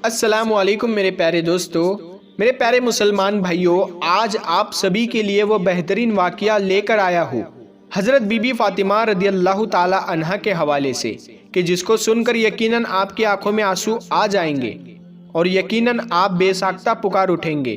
السلام علیکم میرے پیارے دوستو، میرے پیارے مسلمان بھائیوں، آج آپ سبھی کے لیے وہ بہترین واقعہ لے کر آیا ہوں حضرت بی بی فاطمہ رضی اللہ تعالی عنہا کے حوالے سے، کہ جس کو سن کر یقیناً آپ کی آنکھوں میں آنسو آ جائیں گے اور یقیناً آپ بے ساختہ پکار اٹھیں گے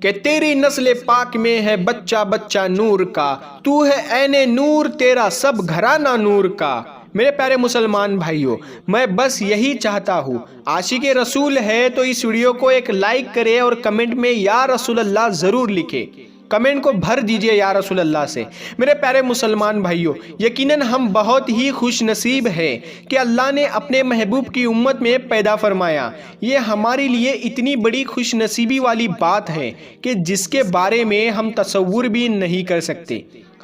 کہ تیری نسل پاک میں ہے بچہ بچہ نور کا، تو ہے عین نور تیرا سب گھرانہ نور کا۔ میرے پیارے مسلمان بھائیوں، میں بس یہی چاہتا ہوں، عاشق رسول ہے تو اس ویڈیو کو ایک لائک کرے اور کمنٹ میں یا رسول اللہ ضرور لکھے، کمنٹ کو بھر دیجئے یا رسول اللہ سے۔ میرے پیارے مسلمان بھائیوں، یقیناً ہم بہت ہی خوش نصیب ہیں کہ اللہ نے اپنے محبوب کی امت میں پیدا فرمایا۔ یہ ہمارے لیے اتنی بڑی خوش نصیبی والی بات ہے کہ جس کے بارے میں ہم تصور بھی نہیں کر سکتے۔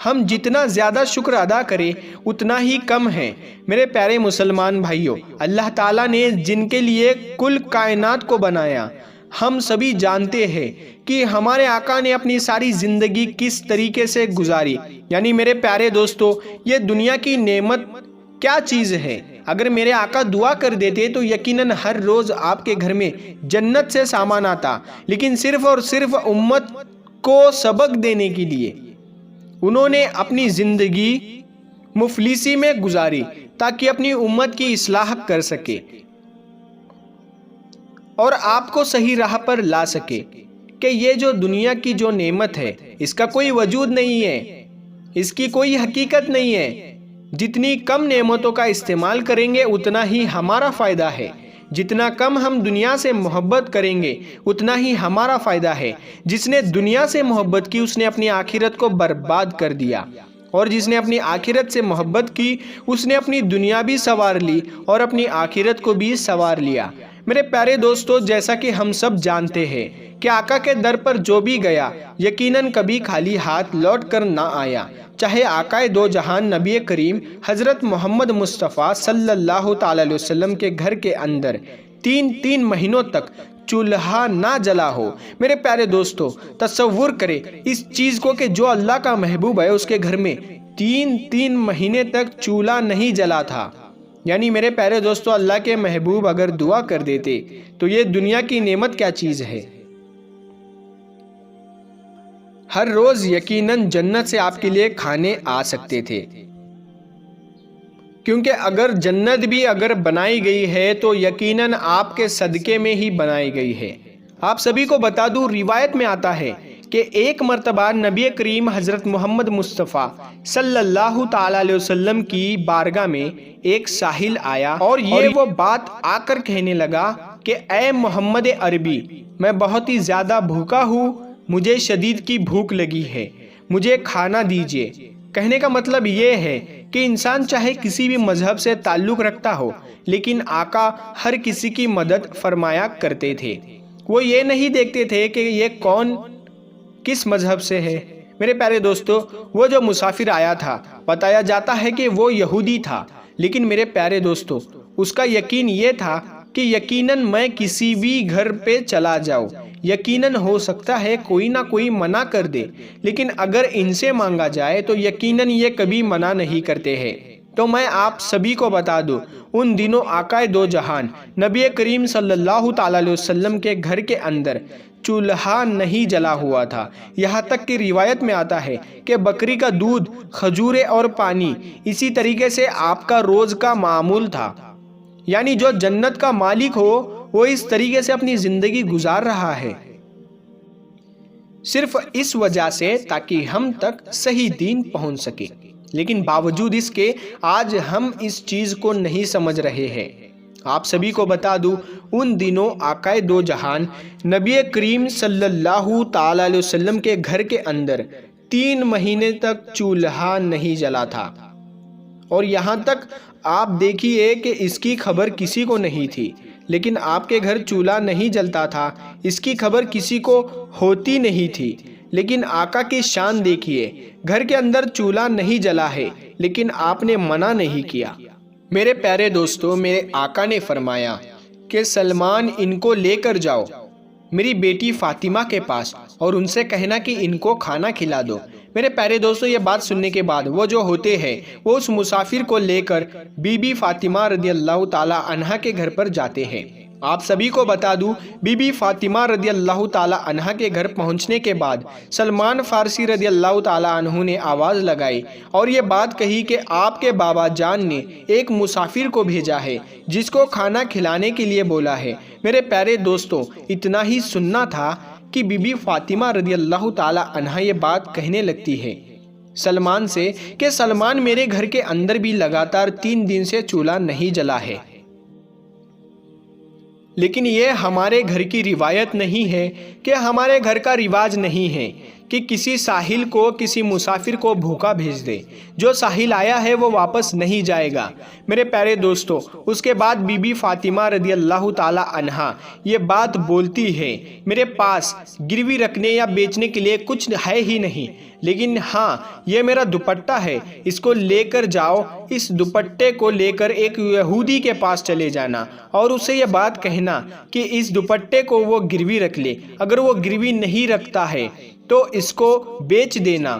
ہم جتنا زیادہ شکر ادا کریں اتنا ہی کم ہے۔ میرے پیارے مسلمان بھائیوں، اللہ تعالیٰ نے جن کے لیے کل کائنات کو بنایا، ہم سبھی جانتے ہیں کہ ہمارے آقا نے اپنی ساری زندگی کس طریقے سے گزاری۔ یعنی میرے پیارے دوستو، یہ دنیا کی نعمت کیا چیز ہے؟ اگر میرے آقا دعا کر دیتے تو یقیناً ہر روز آپ کے گھر میں جنت سے سامان آتا، لیکن صرف اور صرف امت کو سبق دینے کے لیے انہوں نے اپنی زندگی مفلسی میں گزاری تاکہ اپنی امت کی اصلاح کر سکے اور آپ کو صحیح راہ پر لا سکے کہ یہ جو دنیا کی جو نعمت ہے اس کا کوئی وجود نہیں ہے، اس کی کوئی حقیقت نہیں ہے۔ جتنی کم نعمتوں کا استعمال کریں گے اتنا ہی ہمارا فائدہ ہے، جتنا کم ہم دنیا سے محبت کریں گے اتنا ہی ہمارا فائدہ ہے۔ جس نے دنیا سے محبت کی اس نے اپنی آخرت کو برباد کر دیا، اور جس نے اپنی آخرت سے محبت کی اس نے اپنی دنیا بھی سنوار لی اور اپنی آخرت کو بھی سنوار لیا۔ میرے پیارے دوستو، جیسا کہ ہم سب جانتے ہیں کہ آقا کے در پر جو بھی گیا یقیناً کبھی خالی ہاتھ لوٹ کر نہ آیا، چاہے آقا دو جہان نبی کریم حضرت محمد مصطفیٰ صلی اللہ تعالی علیہ وسلم کے گھر کے اندر تین مہینوں تک چولہا نہ جلا ہو۔ میرے پیارے دوستو، تصور کرے اس چیز کو کہ جو اللہ کا محبوب ہے اس کے گھر میں تین مہینے تک چولہا نہیں جلا تھا۔ یعنی میرے پیارے دوستو، اللہ کے محبوب اگر دعا کر دیتے تو یہ دنیا کی نعمت کیا چیز ہے۔ ہر روز یقیناً جنت سے آپ کے لیے کھانے آ سکتے تھے، کیونکہ اگر جنت بھی اگر بنائی گئی ہے تو یقیناً آپ کے صدقے میں ہی بنائی گئی ہے۔ آپ سبھی کو بتا دوں، روایت میں آتا ہے کہ ایک مرتبہ نبی کریم حضرت محمد مصطفیٰ صلی اللہ تعالی علیہ وسلم کی بارگاہ میں ایک سائل آیا اور یہ وہ بات آ کر کہنے لگا کہ اے محمد عربی، میں بہت ہی زیادہ بھوکا ہوں، مجھے شدید کی بھوک لگی ہے، مجھے کھانا دیجیے۔ کہنے کا مطلب یہ ہے کہ انسان چاہے کسی بھی مذہب سے تعلق رکھتا ہو، لیکن آقا ہر کسی کی مدد فرمایا کرتے تھے۔ وہ یہ نہیں دیکھتے تھے کہ یہ کون کس مذہب سے ہے۔ میرے پیارے دوستو، وہ جو مسافر آیا تھا بتایا جاتا ہے کہ وہ یہودی تھا، لیکن میرے پیارے دوستو اس کا یقین یہ تھا کہ یقیناً میں کسی بھی گھر پہ چلا جاؤں، یقیناً ہو سکتا ہے کوئی نہ کوئی منع کر دے، لیکن اگر ان سے مانگا جائے تو یقیناً یہ کبھی منع نہیں کرتے ہیں۔ تو میں آپ سبھی کو بتا دوں، ان دنوں آقا دو جہان نبی کریم صلی اللہ تعالی علیہ وسلم کے گھر کے اندر چولہا نہیں جلا ہوا تھا۔ یہاں تک کہ روایت میں آتا ہے کہ بکری کا دودھ، کھجورے اور پانی اسی طریقے سے آپ کا روز کا معمول تھا۔ یعنی جو جنت کا مالک ہو وہ اس طریقے سے اپنی زندگی گزار رہا ہے، صرف اس وجہ سے تاکہ ہم تک صحیح دین پہنچ سکے۔ لیکن باوجود اس کے آج ہم اس چیز کو نہیں سمجھ رہے ہیں۔ آپ سبھی کو بتا دوں، ان دنوں آقا دو جہان نبی کریم صلی اللہ تعالی علیہ وسلم کے گھر کے اندر 3 مہینے تک چولہا نہیں جلا تھا، اور یہاں تک آپ دیکھیے کہ اس کی خبر کسی کو نہیں تھی۔ لیکن آپ کے گھر چولہا نہیں جلتا تھا، اس کی خبر کسی کو ہوتی نہیں تھی، لیکن آقا کی شان دیکھیے، گھر کے اندر چولہا نہیں جلا ہے لیکن آپ نے منع نہیں کیا۔ میرے پیارے دوستو، میرے آقا نے فرمایا کہ سلمان ان کو لے کر جاؤ میری بیٹی فاطمہ کے پاس اور ان سے کہنا کہ ان کو کھانا کھلا دو۔ میرے پیارے دوستو، یہ بات سننے کے بعد وہ جو ہوتے ہیں وہ اس مسافر کو لے کر بی بی فاطمہ رضی اللہ تعالی عنہا کے گھر پر جاتے ہیں آپ سبھی کو بتا دوں، بی بی فاطمہ رضی اللہ تعالی عنہ کے گھر پہنچنے کے بعد سلمان فارسی رضی اللہ تعالی عنہ نے آواز لگائی اور یہ بات کہی کہ آپ کے بابا جان نے ایک مسافر کو بھیجا ہے جس کو کھانا کھلانے کے لیے بولا ہے۔ میرے پیارے دوستو، اتنا ہی سننا تھا کہ بی بی فاطمہ رضی اللہ تعالی عنہ یہ بات کہنے لگتی ہے سلمان سے کہ سلمان، میرے گھر کے اندر بھی لگاتار 3 دن سے چولہا نہیں جلا ہے، لیکن یہ ہمارے گھر کی روایت نہیں ہے کہ ہمارے گھر کا رواج نہیں ہے کہ کسی ساحل کو کسی مسافر کو بھوکا بھیج دے۔ جو ساحل آیا ہے وہ واپس نہیں جائے گا۔ میرے پیارے دوستو، اس کے بعد بی بی فاطمہ رضی اللہ تعالی عنہا یہ بات بولتی ہے، میرے پاس گروی رکھنے یا بیچنے کے لیے کچھ ہے ہی نہیں، لیکن ہاں یہ میرا دوپٹہ ہے، اس کو لے کر جاؤ۔ اس دوپٹے کو لے کر ایک یہودی کے پاس چلے جانا اور اسے یہ بات کہنا کہ اس دوپٹے کو وہ گروی رکھ لے۔ اگر وہ گروی نہیں رکھتا ہے تو اس کو بیچ دینا،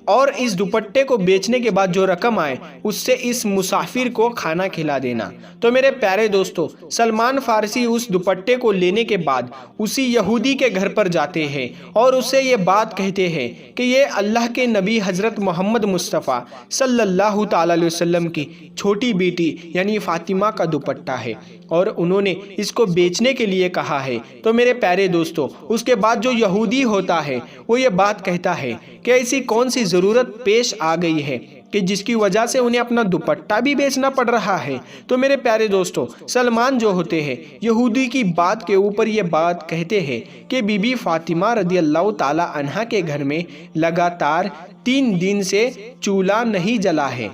اور اس دوپٹے کو بیچنے کے بعد جو رقم آئے اس سے اس مسافر کو کھانا کھلا دینا۔ تو میرے پیارے دوستو، سلمان فارسی اس دوپٹے کو لینے کے بعد اسی یہودی کے گھر پر جاتے ہیں اور اسے یہ بات کہتے ہیں کہ یہ اللہ کے نبی حضرت محمد مصطفیٰ صلی اللہ تعالی علیہ وسلم کی چھوٹی بیٹی یعنی فاطمہ کا دوپٹہ ہے اور انہوں نے اس کو بیچنے کے لیے کہا ہے۔ تو میرے پیارے دوستو، اس کے بعد جو یہودی ہوتا ہے وہ یہ بات کہتا ہے کہ ایسی کون سی ضرورت پیش آ گئی ہے کہ جس کی وجہ سے انہیں اپنا دوپٹہ بھی بیچنا پڑ رہا ہے۔ تو میرے پیارے دوستو، سلمان جو ہوتے ہیں یہودی کی بات کے اوپر یہ بات کہتے ہیں کہ بی بی فاطمہ رضی اللہ تعالی عنہ کے گھر میں لگاتار 3 دن سے چولہا نہیں جلا ہے،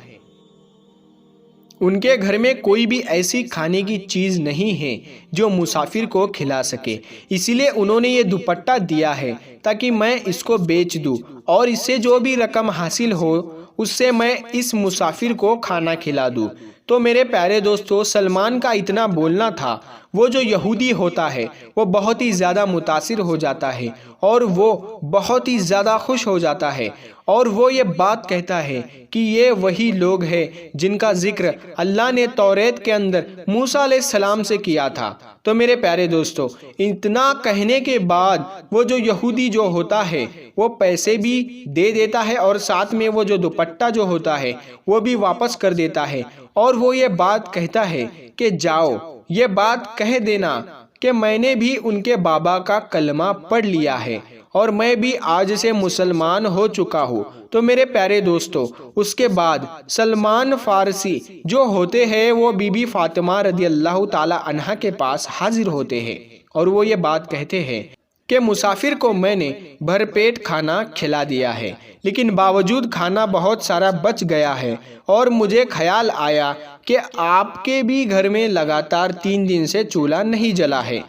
ان کے گھر میں کوئی بھی ایسی کھانے کی چیز نہیں ہے جو مسافر کو کھلا سکے، اسی لیے انہوں نے یہ دوپٹہ دیا ہے تاکہ میں اس کو بیچ دوں اور اس سے جو بھی رقم حاصل ہو اس سے میں اس مسافر کو کھانا کھلا دوں۔ تو میرے پیارے دوستو، سلمان کا اتنا بولنا تھا، وہ جو یہودی ہوتا ہے وہ بہت ہی زیادہ متاثر ہو جاتا ہے اور وہ بہت ہی زیادہ خوش ہو جاتا ہے اور وہ یہ بات کہتا ہے کہ یہ وہی لوگ ہیں جن کا ذکر اللہ نے توریت کے اندر موسیٰ علیہ السلام سے کیا تھا۔ تو میرے پیارے دوستو، اتنا کہنے کے بعد وہ جو یہودی جو ہوتا ہے وہ پیسے بھی دے دیتا ہے اور ساتھ میں وہ جو دوپٹہ جو ہوتا ہے وہ بھی واپس کر دیتا ہے اور وہ یہ بات کہتا ہے کہ جاؤ یہ بات کہہ دینا کہ میں نے بھی ان کے بابا کا کلمہ پڑھ لیا ہے اور میں بھی آج سے مسلمان ہو چکا ہوں۔ تو میرے پیارے دوستو، اس کے بعد سلمان فارسی جو ہوتے ہیں وہ بی بی فاطمہ رضی اللہ تعالی عنہ کے پاس حاضر ہوتے ہیں اور وہ یہ بات کہتے ہیں کہ مسافر کو میں نے بھر پیٹ کھانا کھلا دیا ہے، لیکن باوجود کھانا بہت سارا بچ گیا ہے اور مجھے خیال آیا کہ آپ کے بھی گھر میں لگاتار 3 دن سے چولہا نہیں جلا ہے،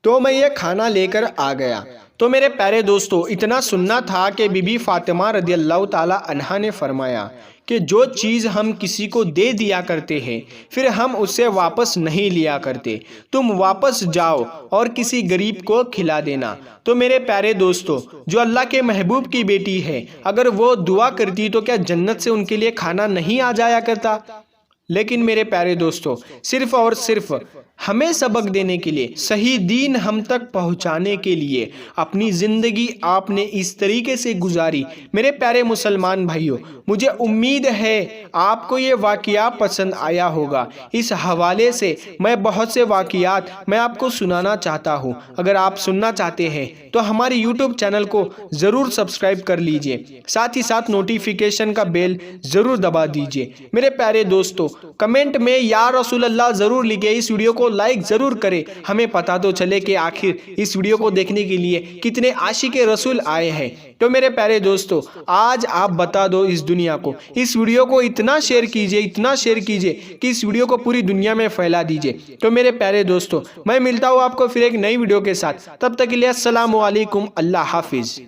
تو میں یہ کھانا لے کر آ گیا۔ تو میرے پیارے دوستو، اتنا سننا تھا کہ بی بی فاطمہ رضی اللہ تعالی عنہا نے فرمایا کہ جو چیز ہم کسی کو دے دیا کرتے ہیں پھر ہم اسے واپس نہیں لیا کرتے، تم واپس جاؤ اور کسی غریب کو کھلا دینا۔ تو میرے پیارے دوستو، جو اللہ کے محبوب کی بیٹی ہے اگر وہ دعا کرتی تو کیا جنت سے ان کے لیے کھانا نہیں آ جایا کرتا؟ لیکن میرے پیارے دوستو، صرف اور صرف ہمیں سبق دینے کے لیے، صحیح دین ہم تک پہنچانے کے لیے اپنی زندگی آپ نے اس طریقے سے گزاری۔ میرے پیارے مسلمان بھائیوں، مجھے امید ہے آپ کو یہ واقعہ پسند آیا ہوگا۔ اس حوالے سے میں بہت سے واقعات میں آپ کو سنانا چاہتا ہوں۔ اگر آپ سننا چاہتے ہیں تو ہماری یوٹیوب چینل کو ضرور سبسکرائب کر لیجئے، ساتھ ہی ساتھ نوٹیفیکیشن کا بیل ضرور دبا دیجئے۔ میرے پیارے دوستو، کمنٹ میں یا رسول اللہ ضرور لکھیں، اس ویڈیو کو لائک ضرور کریں، ہمیں پتہ تو چلے کہ آخر اس ویڈیو کو دیکھنے کے لیے کتنے عاشق رسول آئے ہیں۔ تو میرے پیارے دوستو، آج آپ بتا دو اس دنیا کو، اس ویڈیو کو اتنا شیئر کیجئے کہ اس ویڈیو کو پوری دنیا میں پھیلا دیجئے۔ تو میرے پیارے دوستو، میں ملتا ہوں آپ کو پھر ایک نئی ویڈیو کے ساتھ، تب تک کے لیے السلام علیکم، اللہ حافظ۔